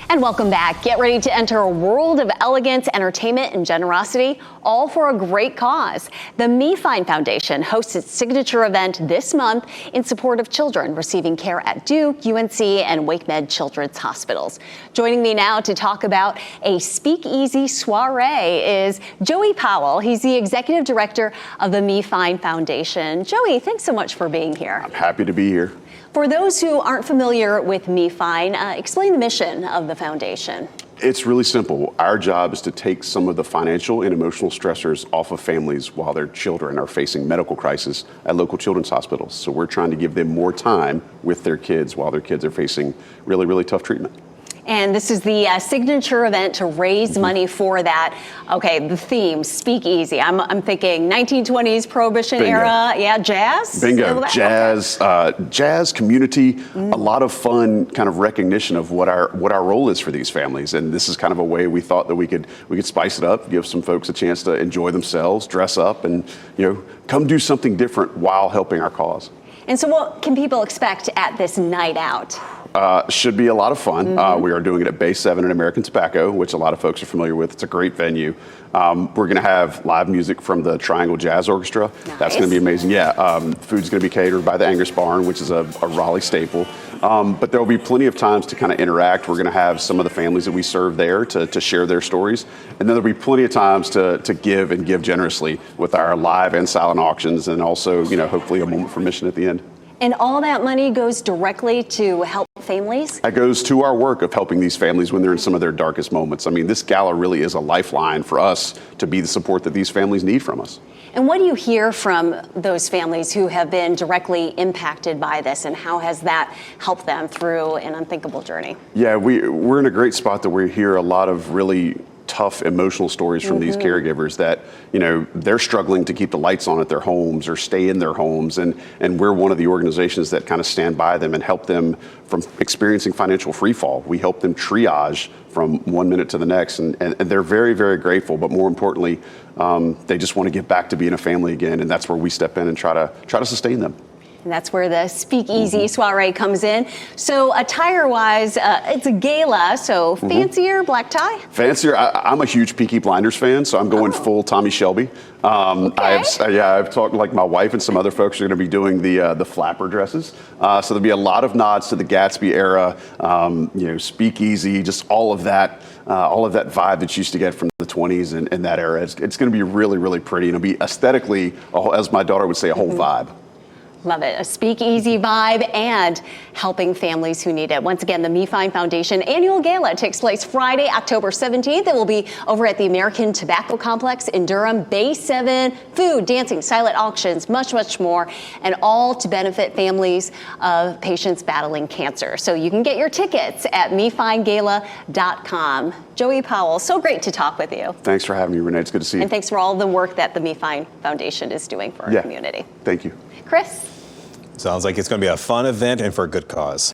And welcome back. Get ready to enter a world of elegance, entertainment, and generosity, all for a great cause. The Me Fine Foundation hosts its signature event this month in support of children receiving care at Duke, UNC, and WakeMed Children's Hospitals. Joining me now to talk about a Speakeasy Soiree is Joey Powell. He's the executive director of the Me Fine Foundation. Joey, thanks so much for being here. I'm happy to be here. For those who aren't familiar with Me Fine, explain the mission of the foundation. It's really simple. Our job is to take some of the financial and emotional stressors off of families while their children are facing medical crisis at local children's hospitals. So we're trying to give them more time with their kids while their kids are facing really, really tough treatment. And this is the signature event to raise money for that. Okay, the theme, Speakeasy. I'm thinking 1920s Prohibition Bingo. Era. Yeah, jazz? Bingo. Jazz, jazz, community, a lot of fun kind of recognition of what our role is for these families. And this is kind of a way we thought that we could spice it up, give some folks a chance to enjoy themselves, dress up, and come do something different while helping our cause. And so what can people expect at this night out? Should be a lot of fun. We are doing it at Bay 7 at American Tobacco, which a lot of folks are familiar with. It's a great venue. We're going to have live music from the Triangle Jazz Orchestra. Nice. That's going to be amazing. Yeah, food's going to be catered by the Angus Barn, which is a Raleigh staple. But there will be plenty of times to kind of interact. We're going to have some of the families that we serve there to share their stories. And then there'll be plenty of times to give and give generously with our live and silent auctions, and also, hopefully a moment for mission at the end. And all that money goes directly to help families? That goes to our work of helping these families when they're in some of their darkest moments. I mean, this gala really is a lifeline for us to be the support that these families need from us. And what do you hear from those families who have been directly impacted by this, and how has that helped them through an unthinkable journey? Yeah, we're in a great spot that we hear a lot of really tough emotional stories from these caregivers that, they're struggling to keep the lights on at their homes or stay in their homes. And we're one of the organizations that kind of stand by them and help them from experiencing financial free fall. We help them triage from one minute to the next. And they're very, very grateful. But more importantly, they just want to get back to being a family again. And that's where we step in and try to sustain them. And that's where the Speakeasy Soiree comes in. So attire-wise, it's a gala, so fancier, black tie? Fancier. I'm a huge Peaky Blinders fan, so I'm going full Tommy Shelby. I've talked, like my wife and some other folks are going to be doing the flapper dresses. So there'll be a lot of nods to the Gatsby era, Speakeasy, just all of that vibe that you used to get from the 20s and that era. It's going to be really, really pretty, and it'll be aesthetically, as my daughter would say, a whole vibe. Love it. A speakeasy vibe and helping families who need it. Once again, the Me Fine Foundation annual gala takes place Friday, October 17th. It will be over at the American Tobacco Complex in Durham, Bay 7. Food, dancing, silent auctions, much, much more, and all to benefit families of patients battling cancer. So you can get your tickets at mefinegala.com. Joey Powell, so great to talk with you. Thanks for having me, Renee. It's good to see you. And thanks for all the work that the Me Fine Foundation is doing for our community. Thank you. Chris? Sounds like it's going to be a fun event and for a good cause.